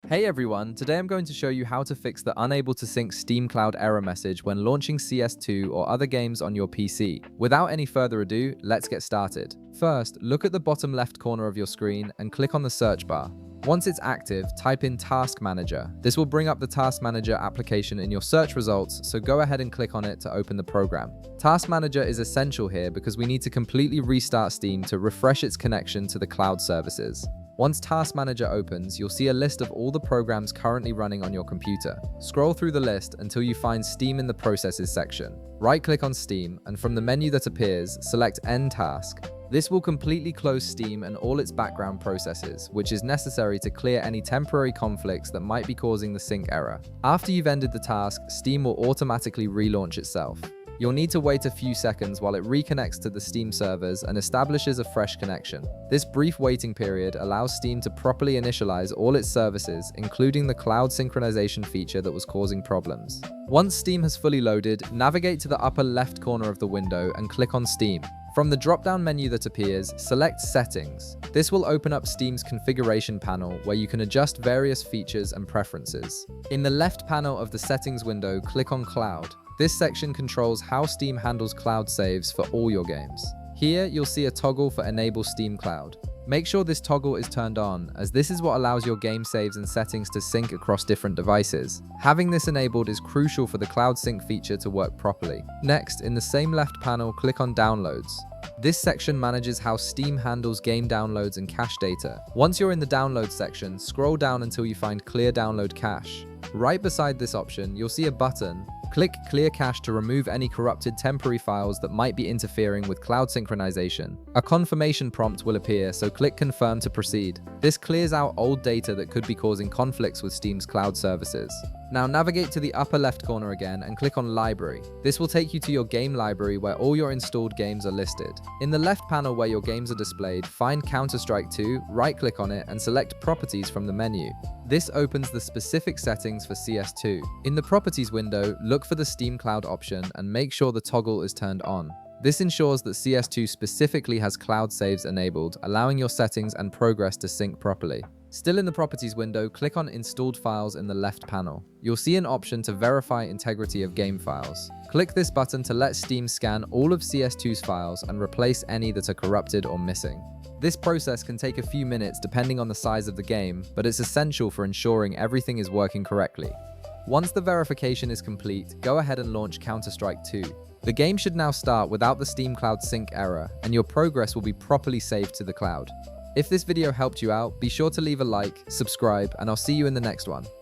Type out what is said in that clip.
Hey everyone, today I'm going to show you how to fix the unable to sync Steam Cloud error message when launching CS2 or other games on your PC. Without any further ado, let's get started. First, look at the bottom left corner of your screen and click on the search bar. Once it's active, type in Task Manager. This will bring up the Task Manager application in your search results, so go ahead and click on it to open the program. Task Manager is essential here because we need to completely restart Steam to refresh its connection to the cloud services. Once Task Manager opens, you'll see a list of all the programs currently running on your computer. Scroll through the list until you find Steam in the Processes section. Right-click on Steam, and from the menu that appears, select End Task. This will completely close Steam and all its background processes, which is necessary to clear any temporary conflicts that might be causing the sync error. After you've ended the task, Steam will automatically relaunch itself. You'll need to wait a few seconds while it reconnects to the Steam servers and establishes a fresh connection. This brief waiting period allows Steam to properly initialize all its services, including the cloud synchronization feature that was causing problems. Once Steam has fully loaded, navigate to the upper left corner of the window and click on Steam. From the drop-down menu that appears, select Settings. This will open up Steam's configuration panel where you can adjust various features and preferences. In the left panel of the Settings window, click on Cloud. This section controls how Steam handles cloud saves for all your games. Here, you'll see a toggle for Enable Steam Cloud. Make sure this toggle is turned on, as this is what allows your game saves and settings to sync across different devices. Having this enabled is crucial for the cloud sync feature to work properly. Next, in the same left panel, click on Downloads. This section manages how Steam handles game downloads and cache data. Once you're in the Download section, scroll down until you find Clear Download Cache. Right beside this option, you'll see a button. Click Clear Cache to remove any corrupted temporary files that might be interfering with cloud synchronization. A confirmation prompt will appear, so click Confirm to proceed. This clears out old data that could be causing conflicts with Steam's cloud services. Now navigate to the upper left corner again and click on Library. This will take you to your game library where all your installed games are listed. In the left panel where your games are displayed, find Counter-Strike 2, right-click on it and select Properties from the menu. This opens the specific settings for CS2. In the Properties window, look for the Steam Cloud option and make sure the toggle is turned on. This ensures that CS2 specifically has cloud saves enabled, allowing your settings and progress to sync properly. Still in the Properties window, click on Installed Files in the left panel. You'll see an option to verify integrity of game files. Click this button to let Steam scan all of CS2's files and replace any that are corrupted or missing. This process can take a few minutes depending on the size of the game, but it's essential for ensuring everything is working correctly. Once the verification is complete, go ahead and launch Counter-Strike 2. The game should now start without the Steam Cloud sync error, and your progress will be properly saved to the cloud. If this video helped you out, be sure to leave a like, subscribe, and I'll see you in the next one.